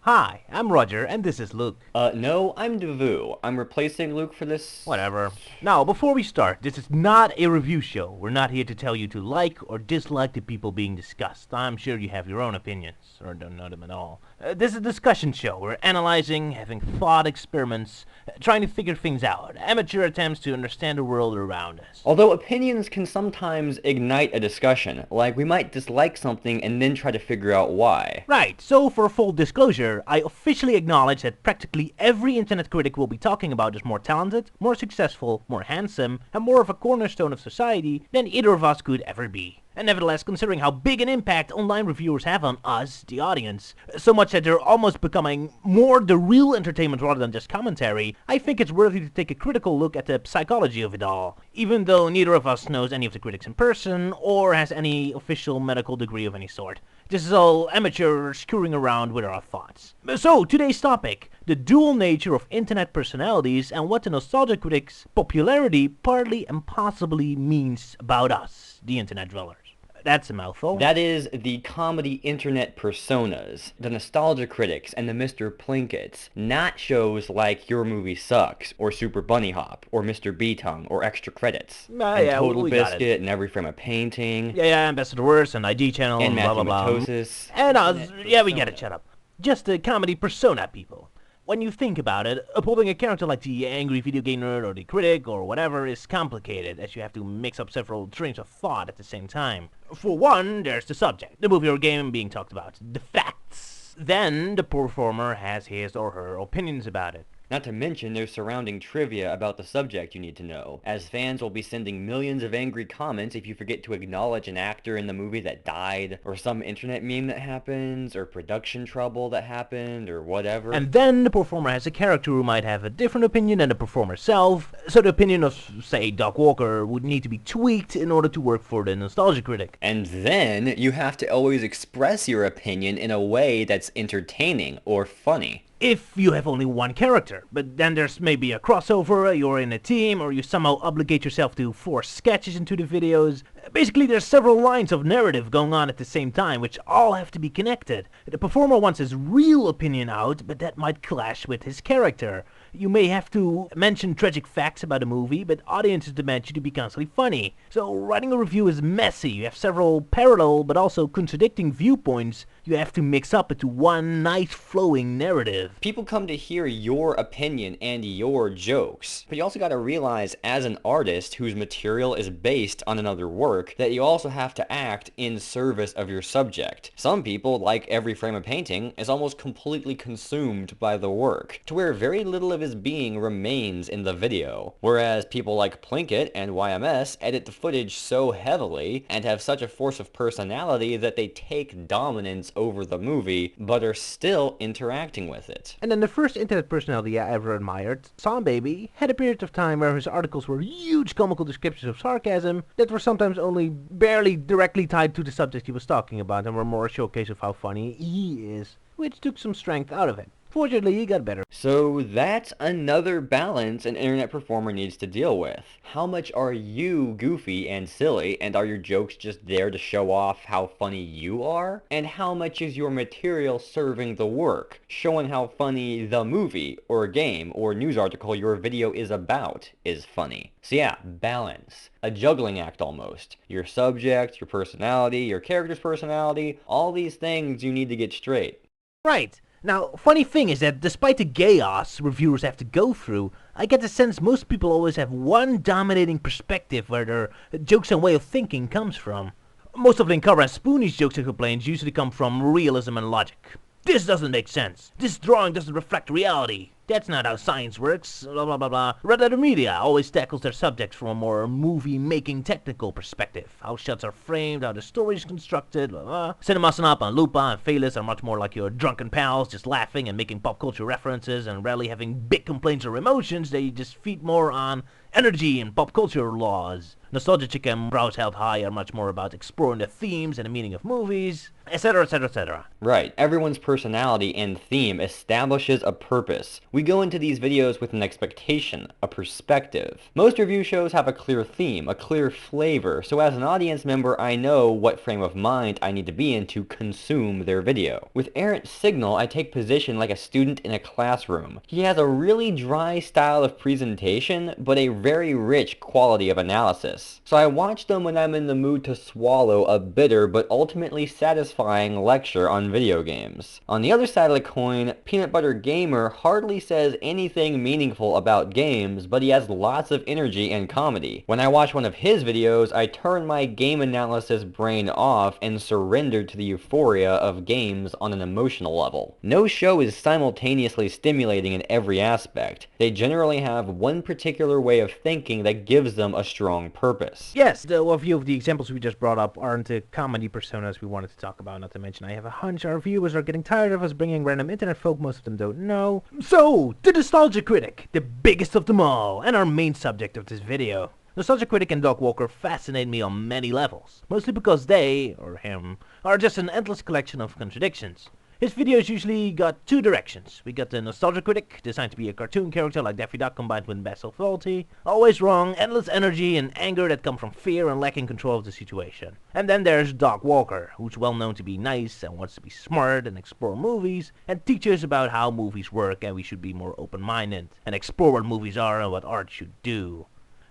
Hi, I'm Roger, and this is Luke. No, I'm Davoo. I'm replacing Luke for this. Whatever. Now, before we start, this is not a review show. We're not here to tell you to like or dislike the people being discussed. I'm sure you have your own opinions, or don't know them at all. This is a discussion show. We're analyzing, having thought experiments, trying to figure things out. Amateur attempts to understand the world around us. Although opinions can sometimes ignite a discussion, like we might dislike something and then try to figure out why. Right, so for full disclosure, I officially acknowledge that practically every internet critic we'll be talking about is more talented, more successful, more handsome, and more of a cornerstone of society than either of us could ever be. And nevertheless, considering how big an impact online reviewers have on us, the audience, so much that they're almost becoming more the real entertainment rather than just commentary, I think it's worthy to take a critical look at the psychology of it all, even though neither of us knows any of the critics in person or has any official medical degree of any sort. This is all amateur screwing around with our thoughts. So, today's topic, the dual nature of internet personalities and what the Nostalgia Critic's popularity partly and possibly means about us, the internet dwellers. That's a mouthful. That is the comedy internet personas, the Nostalgia Critics and the Mr. Plinkets, not shows like Your Movie Sucks, or Super Bunny Hop, or Mr. B-Tongue, or Extra Credits, and yeah, Total we got it. Biscuit, and Every Frame of Painting, Yeah, Ambassador Worst, and IG Channel, and blah blah blah. Mathematosis. And we get it, shut up. Just the comedy persona people. When you think about it, upholding a character like the angry video game nerd or the critic or whatever is complicated, as you have to mix up several trains of thought at the same time. For one, there's the subject, the movie or game being talked about, the facts. Then the performer has his or her opinions about it. Not to mention there's surrounding trivia about the subject you need to know, as fans will be sending millions of angry comments if you forget to acknowledge an actor in the movie that died, or some internet meme that happens, or production trouble that happened, or whatever. And then the performer has a character who might have a different opinion than the performer self, so the opinion of, say, Doc Walker would need to be tweaked in order to work for the Nostalgia Critic. And then you have to always express your opinion in a way that's entertaining or funny. If you have only one character, but then there's maybe a crossover, you're in a team, or you somehow obligate yourself to force sketches into the videos. Basically, there's several lines of narrative going on at the same time, which all have to be connected. The performer wants his real opinion out, but that might clash with his character. You may have to mention tragic facts about a movie, but audiences demand you to be constantly funny. So writing a review is messy. You have several parallel but also contradicting viewpoints you have to mix up into one nice flowing narrative. People come to hear your opinion and your jokes, but you also gotta realize as an artist whose material is based on another work that you also have to act in service of your subject. Some people, like Every Frame of Painting, is almost completely consumed by the work, to where very little of his being remains in the video, whereas people like Plinkett and YMS edit the footage so heavily and have such a force of personality that they take dominance over the movie, but are still interacting with it. And then the first internet personality I ever admired, Baby, had a period of time where his articles were huge comical descriptions of sarcasm that were sometimes only barely directly tied to the subject he was talking about and were more a showcase of how funny he is, which took some strength out of it. Fortunately, he got better. So that's another balance an internet performer needs to deal with. How much are you goofy and silly, and are your jokes just there to show off how funny you are? And how much is your material serving the work, showing how funny the movie, or game, or news article your video is about is funny? So yeah, balance. A juggling act almost. Your subject, your personality, your character's personality, all these things you need to get straight. Right. Now, funny thing is that despite the chaos reviewers have to go through, I get the sense most people always have one dominating perspective where their jokes and way of thinking comes from. Most of Linkara and Spoonie's jokes and complaints usually come from realism and logic. This doesn't make sense. This drawing doesn't reflect reality. That's not how science works, blah blah blah blah. Red Letter Media always tackles their subjects from a more movie-making technical perspective. How shots are framed, how the story is constructed, blah blah. Cinema Snap and Lupa and Felis are much more like your drunken pals, just laughing and making pop culture references and rarely having big complaints or emotions. They just feed more on energy and pop culture laws. Nostalgia Critic and Brows Held High are much more about exploring the themes and the meaning of movies, etc, etc, etc. Right. Everyone's personality and theme establishes a purpose, We go into these videos with an expectation, a perspective. Most review shows have a clear theme, a clear flavor, so as an audience member I know what frame of mind I need to be in to consume their video. With Errant Signal, I take position like a student in a classroom. He has a really dry style of presentation, but a very rich quality of analysis. So I watch them when I'm in the mood to swallow a bitter but ultimately satisfying lecture on video games. On the other side of the coin, Peanut Butter Gamer hardly says anything meaningful about games, but he has lots of energy and comedy. When I watch one of his videos, I turn my game analysis brain off and surrender to the euphoria of games on an emotional level. No show is simultaneously stimulating in every aspect. They generally have one particular way of thinking that gives them a strong purpose. Yes, a few of the examples we just brought up aren't the comedy personas we wanted to talk about, not to mention I have a hunch our viewers are getting tired of us bringing random internet folk most of them don't know. So, the Nostalgia Critic, the biggest of them all, and our main subject of this video. Nostalgia Critic and Doc Walker fascinate me on many levels, mostly because they, or him, are just an endless collection of contradictions. His videos usually got two directions. We got the Nostalgia Critic, designed to be a cartoon character like Daffy Duck combined with Basil Fawlty. Always wrong, endless energy and anger that come from fear and lacking control of the situation. And then there's Doc Walker, who's well known to be nice and wants to be smart and explore movies, and teach us about how movies work and we should be more open-minded, and explore what movies are and what art should do.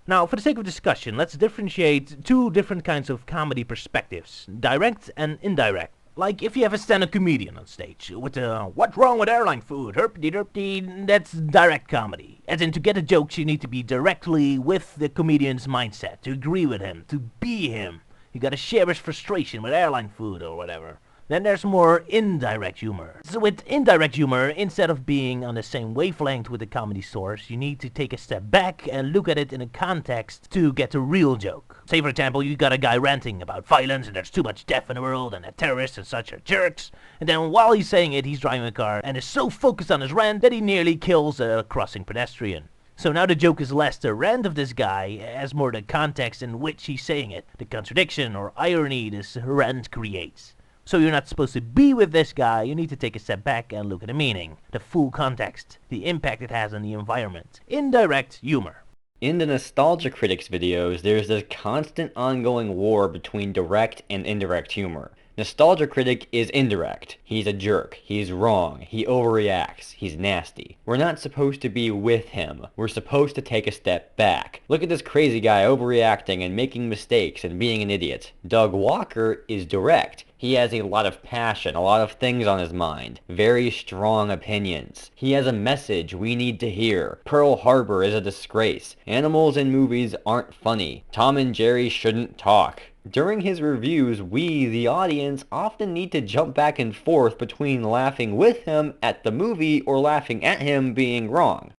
Now, for the sake of discussion, let's differentiate two different kinds of comedy perspectives, direct and indirect. Like if you have a stand-up comedian on stage with what's wrong with airline food, herpy-derpy, that's direct comedy. As in, to get the jokes you need to be directly with the comedian's mindset, to agree with him, to be him. You gotta share his frustration with airline food or whatever. Then there's more indirect humor. So with indirect humor, instead of being on the same wavelength with the comedy source, you need to take a step back and look at it in a context to get the real joke. Say for example, you got a guy ranting about violence and there's too much death in the world and that terrorists and such are jerks. And then while he's saying it, he's driving a car and is so focused on his rant that he nearly kills a crossing pedestrian. So now the joke is less the rant of this guy as more the context in which he's saying it, the contradiction or irony this rant creates. So you're not supposed to be with this guy, you need to take a step back and look at the meaning, the full context, the impact it has on the environment. Indirect humor. In the Nostalgia Critics videos, there's this constant ongoing war between direct and indirect humor. Nostalgia Critic is indirect. He's a jerk. He's wrong. He overreacts. He's nasty. We're not supposed to be with him. We're supposed to take a step back. Look at this crazy guy overreacting and making mistakes and being an idiot. Doug Walker is direct. He has a lot of passion, a lot of things on his mind, very strong opinions. He has a message we need to hear. Pearl Harbor is a disgrace. Animals in movies aren't funny. Tom and Jerry shouldn't talk. During his reviews, we, the audience, often need to jump back and forth between laughing with him at the movie or laughing at him being wrong.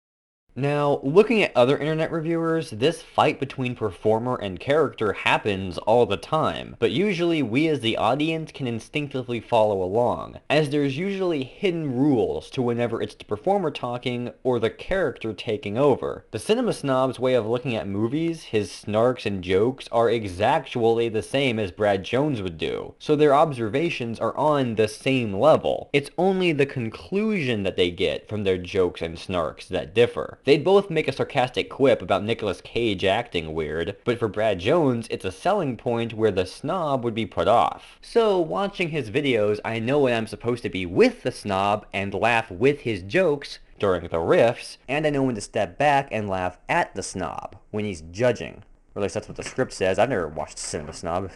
Now, looking at other internet reviewers, this fight between performer and character happens all the time, but usually we as the audience can instinctively follow along, as there's usually hidden rules to whenever it's the performer talking or the character taking over. The cinema snob's way of looking at movies, his snarks and jokes, are exactually the same as Brad Jones would do, so their observations are on the same level. It's only the conclusion that they get from their jokes and snarks that differ. They'd both make a sarcastic quip about Nicolas Cage acting weird, but for Brad Jones, it's a selling point where the snob would be put off. So, watching his videos, I know when I'm supposed to be with the snob and laugh with his jokes during the riffs, and I know when to step back and laugh at the snob when he's judging. Or at least that's what the script says. I've never watched Cinema Snob.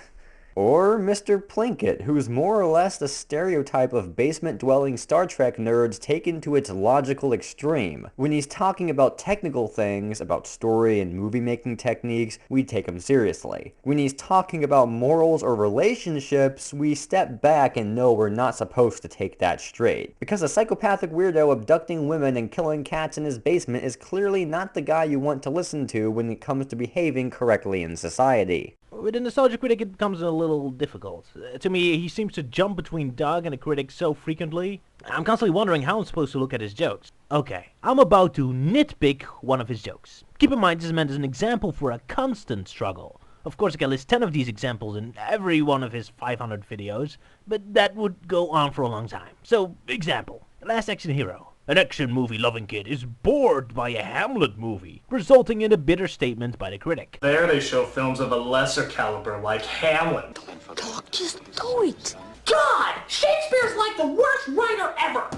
Or Mr. Plinkett, who's more or less the stereotype of basement-dwelling Star Trek nerds taken to its logical extreme. When he's talking about technical things, about story and movie-making techniques, we take him seriously. When he's talking about morals or relationships, we step back and know we're not supposed to take that straight. Because a psychopathic weirdo abducting women and killing cats in his basement is clearly not the guy you want to listen to when it comes to behaving correctly in society. With a Nostalgia Critic, it becomes a little difficult. To me, he seems to jump between Doug and a critic so frequently. I'm constantly wondering how I'm supposed to look at his jokes. Okay, I'm about to nitpick one of his jokes. Keep in mind, this is meant as an example for a constant struggle. Of course, I can list 10 of these examples in every one of his 500 videos, but that would go on for a long time. So, example. Last Action Hero. An action movie loving kid is bored by a Hamlet movie, resulting in a bitter statement by the critic. There they show films of a lesser caliber like Hamlet. Doc, just do it. God! Shakespeare's like the worst writer ever!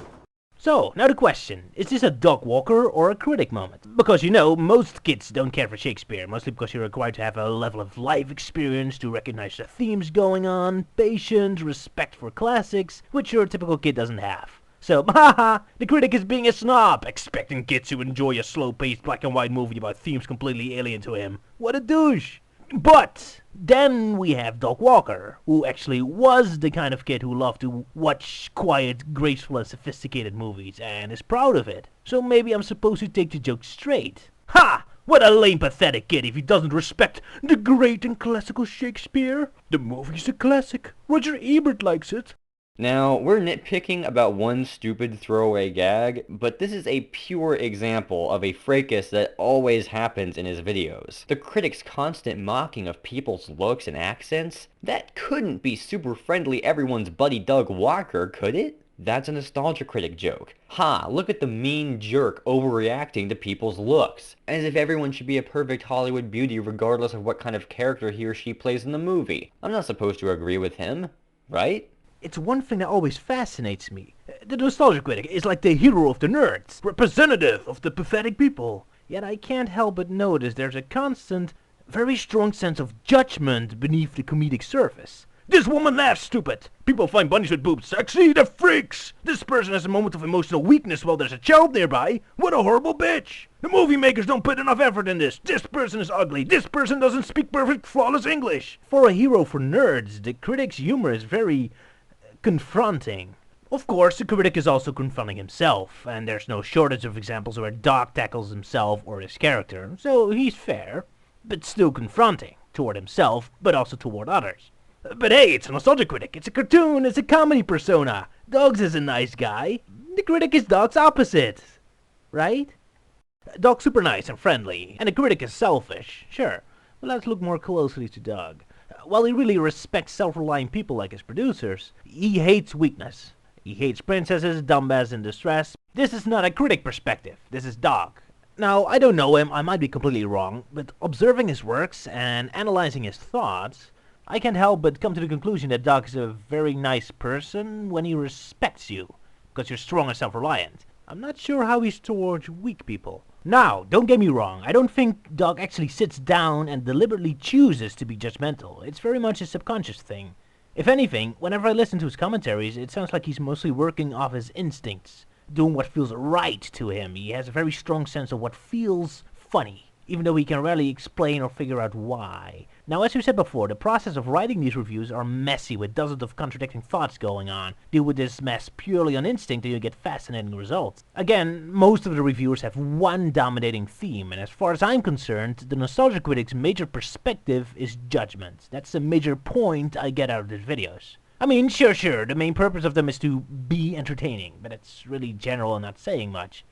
So, now the question, is this a dog walker or a critic moment? Because most kids don't care for Shakespeare, mostly because you're required to have a level of life experience to recognize the themes going on, patience, respect for classics, which your typical kid doesn't have. So, haha, the critic is being a snob, expecting kids to enjoy a slow-paced black and white movie about themes completely alien to him. What a douche! But then we have Doc Walker, who actually was the kind of kid who loved to watch quiet, graceful, and sophisticated movies, and is proud of it. So maybe I'm supposed to take the joke straight. Ha! What a lame, pathetic kid if he doesn't respect the great and classical Shakespeare. The movie's a classic. Roger Ebert likes it. Now, we're nitpicking about one stupid throwaway gag, but this is a pure example of a fracas that always happens in his videos. The critic's constant mocking of people's looks and accents? That couldn't be super friendly everyone's buddy Doug Walker, could it? That's a Nostalgia Critic joke. Ha, look at the mean jerk overreacting to people's looks. As if everyone should be a perfect Hollywood beauty regardless of what kind of character he or she plays in the movie. I'm not supposed to agree with him, right? It's one thing that always fascinates me. The Nostalgia Critic is like the hero of the nerds, representative of the pathetic people. Yet I can't help but notice there's a constant, very strong sense of judgment beneath the comedic surface. This woman laughs stupid. People find bunnies with boobs sexy, they're freaks. This person has a moment of emotional weakness while there's a child nearby. What a horrible bitch. The movie makers don't put enough effort in this. This person is ugly. This person doesn't speak perfect, flawless English. For a hero for nerds, the critic's humor is very confronting. Of course, the critic is also confronting himself, and there's no shortage of examples where Doc tackles himself or his character, so he's fair, but still confronting toward himself, but also toward others. But hey, it's a Nostalgia Critic, it's a cartoon, it's a comedy persona. Dogs is a nice guy. The critic is Doc's opposite, right? Doc's super nice and friendly, and the critic is selfish, sure. But let's look more closely to Doug. While he really respects self-reliant people like his producers, he hates weakness. He hates princesses, dumbbells in distress. This is not a critic perspective. This is Doc. Now, I don't know him, I might be completely wrong, but observing his works and analyzing his thoughts, I can't help but come to the conclusion that Doc is a very nice person when he respects you, because you're strong and self-reliant. I'm not sure how he's towards weak people. Now, don't get me wrong, I don't think Doc actually sits down and deliberately chooses to be judgmental. It's very much a subconscious thing. If anything, whenever I listen to his commentaries, it sounds like he's mostly working off his instincts, doing what feels right to him. He has a very strong sense of what feels funny, even though he can rarely explain or figure out why. Now, as we said before, the process of writing these reviews are messy with dozens of contradicting thoughts going on. Deal with this mess purely on instinct and you get fascinating results. Again, most of the reviewers have one dominating theme, and as far as I'm concerned, the Nostalgia Critic's major perspective is judgment. That's the major point I get out of these videos. I mean, sure, the main purpose of them is to be entertaining, but it's really general and not saying much.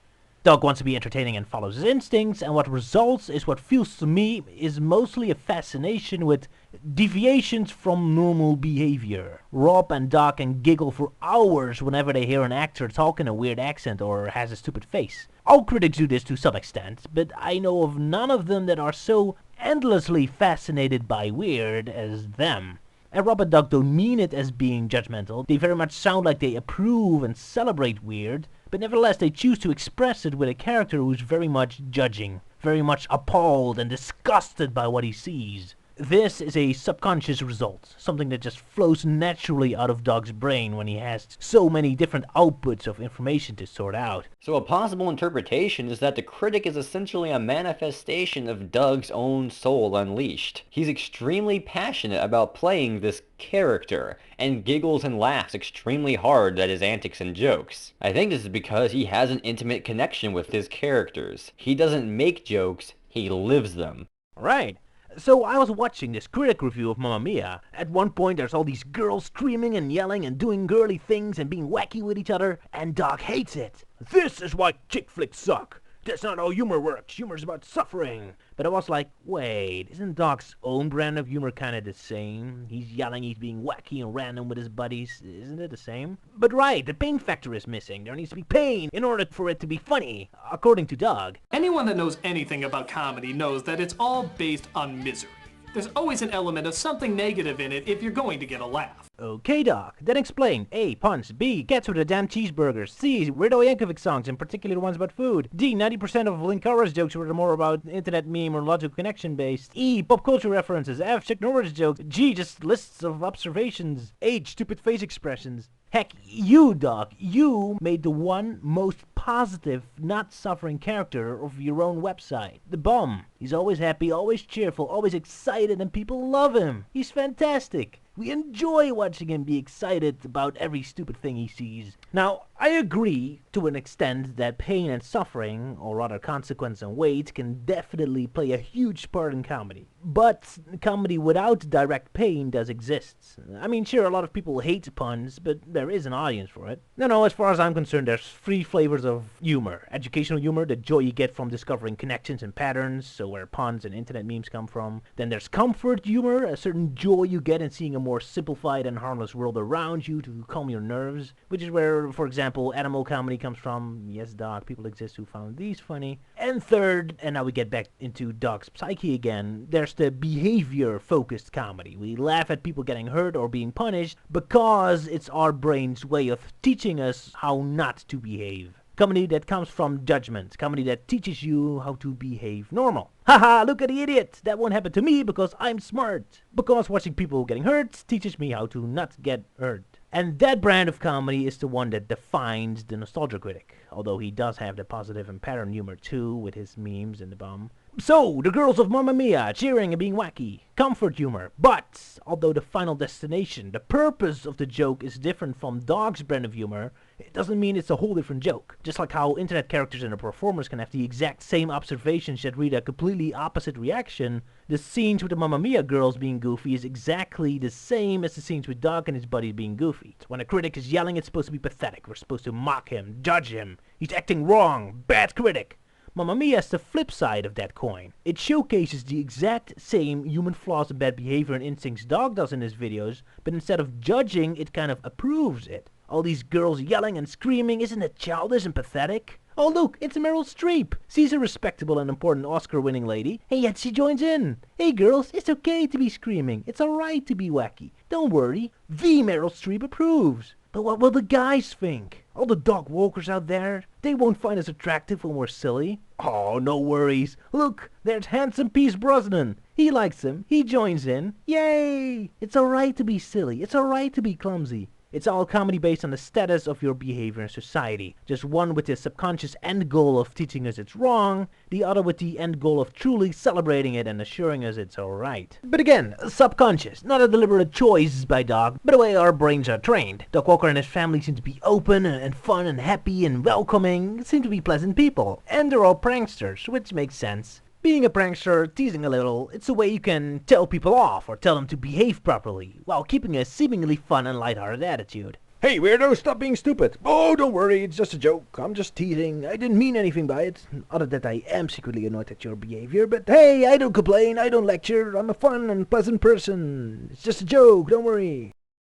Doc wants to be entertaining and follows his instincts, and what results is what feels to me is mostly a fascination with deviations from normal behavior. Rob and Doc can giggle for hours whenever they hear an actor talk in a weird accent or has a stupid face. All critics do this to some extent, but I know of none of them that are so endlessly fascinated by weird as them. And Rob and Doc don't mean it as being judgmental. They very much sound like they approve and celebrate weird, but nevertheless they choose to express it with a character who's very much judging, very much appalled and disgusted by what he sees. This is a subconscious result, something that just flows naturally out of Doc's brain when he has so many different outputs of information to sort out. So a possible interpretation is that the critic is essentially a manifestation of Doug's own soul unleashed. He's extremely passionate about playing this character, and giggles and laughs extremely hard at his antics and jokes. I think this is because he has an intimate connection with his characters. He doesn't make jokes, he lives them. Right. So I was watching this critic review of Mamma Mia. At one point there's all these girls screaming and yelling and doing girly things and being wacky with each other, and Doc hates it. This is why chick flicks suck. That's not how humor works. Humor's about suffering. But I was like, wait, isn't Doc's own brand of humor kind of the same? He's yelling, he's being wacky and random with his buddies. Isn't it the same? But right, the pain factor is missing. There needs to be pain in order for it to be funny, according to Doug. Anyone that knows anything about comedy knows that it's all based on misery. There's always an element of something negative in it if you're going to get a laugh. Okay, Doc, then explain. A. Puns. B. Cats with the damn cheeseburgers. C. Weird Al Yankovic songs, in particular the ones about food. D. 90% of Linkara's jokes were more about internet meme or logical connection based. E. Pop culture references. F. Chuck Norris jokes. G. Just lists of observations. H. Stupid face expressions. Heck, you, Doc, you made the one most positive, not suffering character of your own website. The Bum. He's always happy, always cheerful, always excited, and people love him. He's fantastic. We enjoy watching him be excited about every stupid thing he sees. Now, I agree to an extent that pain and suffering, or rather consequence and weight, can definitely play a huge part in comedy. But comedy without direct pain does exist. I mean, sure, a lot of people hate puns, but there is an audience for it. No, as far as I'm concerned, there's three flavors of humor. Educational humor, the joy you get from discovering connections and patterns, so where puns and internet memes come from. Then there's comfort humor, a certain joy you get in seeing a more simplified and harmless world around you to calm your nerves, which is where, for example, animal comedy comes from. Yes, Doc, people exist who found these funny. And third, and now we get back into Doc's psyche again, there's the behavior-focused comedy. We laugh at people getting hurt or being punished because it's our brain's way of teaching us how not to behave. Comedy that comes from judgment. Comedy that teaches you how to behave normal. Haha, look at the idiot! That won't happen to me because I'm smart. Because watching people getting hurt teaches me how to not get hurt. And that brand of comedy is the one that defines the Nostalgia Critic. Although he does have the positive and pattern humor too, with his memes and the Bum. So, the girls of Mamma Mia, cheering and being wacky. Comfort humor. But, although the final destination, the purpose of the joke is different from Dog's brand of humor, it doesn't mean it's a whole different joke. Just like how internet characters and the performers can have the exact same observations yet read a completely opposite reaction, the scenes with the Mamma Mia girls being goofy is exactly the same as the scenes with Dog and his buddies being goofy. When a critic is yelling, it's supposed to be pathetic. We're supposed to mock him, judge him. He's acting wrong. Bad critic. Mamma Mia is the flip side of that coin. It showcases the exact same human flaws and bad behavior and instincts Dog does in his videos, but instead of judging, it kind of approves it. All these girls yelling and screaming, isn't it childish and pathetic? Oh look, it's Meryl Streep. She's a respectable and important Oscar-winning lady, and yet she joins in. Hey girls, it's okay to be screaming. It's alright to be wacky. Don't worry, the Meryl Streep approves. But what will the guys think? All the dog walkers out there, they won't find us attractive when we're silly. Oh, no worries. Look, there's handsome Pierce Brosnan. He likes him. He joins in. Yay! It's alright to be silly. It's alright to be clumsy. It's all comedy based on the status of your behavior in society. Just one with the subconscious end goal of teaching us it's wrong, the other with the end goal of truly celebrating it and assuring us it's alright. But again, subconscious, not a deliberate choice by Dog, but the way our brains are trained. Doc Walker and his family seem to be open and fun and happy and welcoming, seem to be pleasant people. And they're all pranksters, which makes sense. Being a prankster, teasing a little, it's a way you can tell people off or tell them to behave properly, while keeping a seemingly fun and lighthearted attitude. Hey weirdo, stop being stupid. Oh, don't worry, it's just a joke. I'm just teasing. I didn't mean anything by it. Other than I am secretly annoyed at your behavior, but hey, I don't complain, I don't lecture. I'm a fun and pleasant person. It's just a joke, don't worry.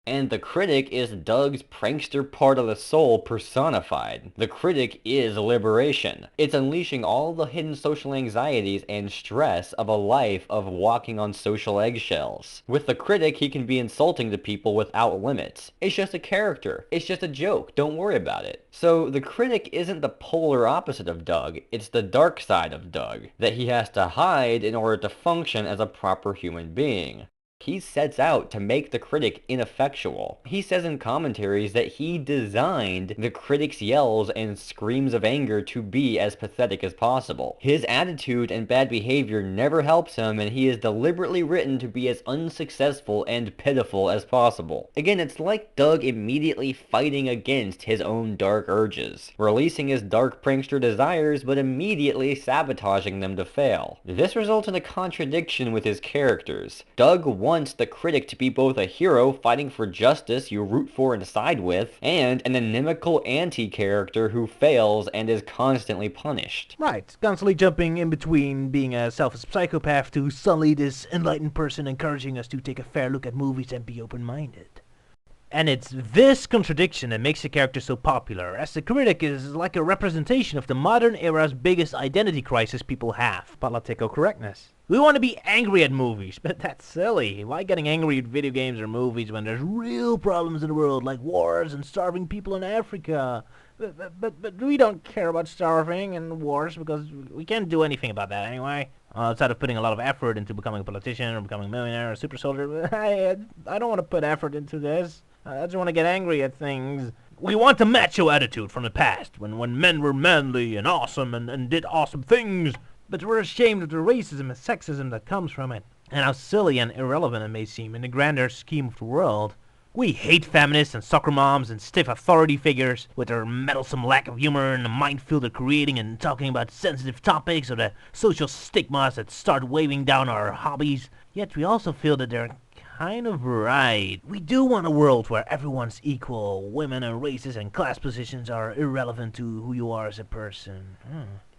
And the critic is Doug's prankster part of the soul personified. The critic is liberation. It's unleashing all the hidden social anxieties and stress of a life of walking on social eggshells. With the critic, he can be insulting to people without limits. It's just a character. It's just a joke. Don't worry about it. So the critic isn't the polar opposite of Doug. It's the dark side of Doug that he has to hide in order to function as a proper human being. He sets out to make the critic ineffectual. He says in commentaries that he designed the critic's yells and screams of anger to be as pathetic as possible. His attitude and bad behavior never helps him, and he is deliberately written to be as unsuccessful and pitiful as possible. Again, it's like Doug immediately fighting against his own dark urges, releasing his dark prankster desires but immediately sabotaging them to fail. This results in a contradiction with his characters. Doug wants the critic to be both a hero fighting for justice you root for and side with, and an inimical anti-character who fails and is constantly punished. Right, constantly jumping in between being a selfish psychopath to suddenly this enlightened person encouraging us to take a fair look at movies and be open-minded. And it's this contradiction that makes the character so popular, as the critic is like a representation of the modern era's biggest identity crisis people have, political correctness. We want to be angry at movies, but that's silly. Why getting angry at video games or movies when there's real problems in the world, like wars and starving people in Africa? But we don't care about starving and wars because we can't do anything about that anyway. Outside of putting a lot of effort into becoming a politician or becoming a millionaire or a super soldier, I don't want to put effort into this. I just want to get angry at things. We want the macho attitude from the past, when men were manly and awesome and did awesome things, but we're ashamed of the racism and sexism that comes from it, and how silly and irrelevant it may seem in the grander scheme of the world. We hate feminists and soccer moms and stiff authority figures with their meddlesome lack of humor and the minefield they're creating and talking about sensitive topics or the social stigmas that start waving down our hobbies. Yet we also feel that they're kind of right. We do want a world where everyone's equal. Women and races and class positions are irrelevant to who you are as a person.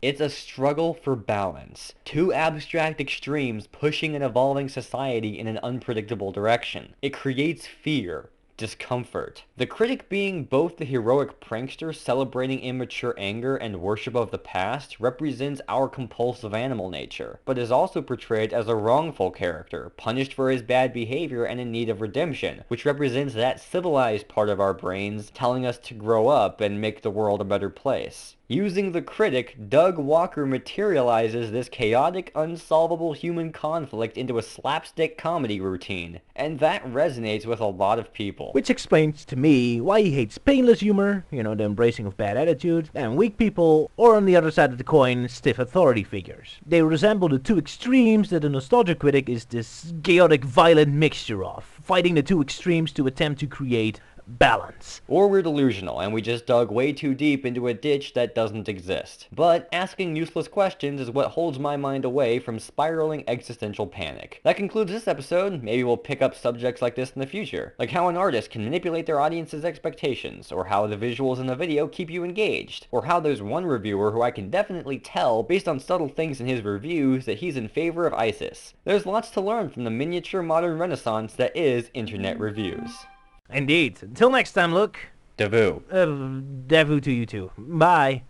It's a struggle for balance. Two abstract extremes pushing an evolving society in an unpredictable direction. It creates fear, discomfort. The critic being both the heroic prankster celebrating immature anger and worship of the past represents our compulsive animal nature, but is also portrayed as a wrongful character, punished for his bad behavior and in need of redemption, which represents that civilized part of our brains telling us to grow up and make the world a better place. Using the critic, Doug Walker materializes this chaotic, unsolvable human conflict into a slapstick comedy routine, and that resonates with a lot of people. Which explains to me why he hates painless humor, the embracing of bad attitude, and weak people, or on the other side of the coin, stiff authority figures. They resemble the two extremes that the Nostalgia Critic is this chaotic, violent mixture of, fighting the two extremes to attempt to create balance. Or we're delusional, and we just dug way too deep into a ditch that doesn't exist. But asking useless questions is what holds my mind away from spiraling existential panic. That concludes this episode. Maybe we'll pick up subjects like this in the future, like how an artist can manipulate their audience's expectations, or how the visuals in the video keep you engaged, or how there's one reviewer who I can definitely tell, based on subtle things in his reviews, that he's in favor of ISIS. There's lots to learn from the miniature modern renaissance that is internet reviews. Indeed. Until next time, look. Davoo. Davoo to you too. Bye.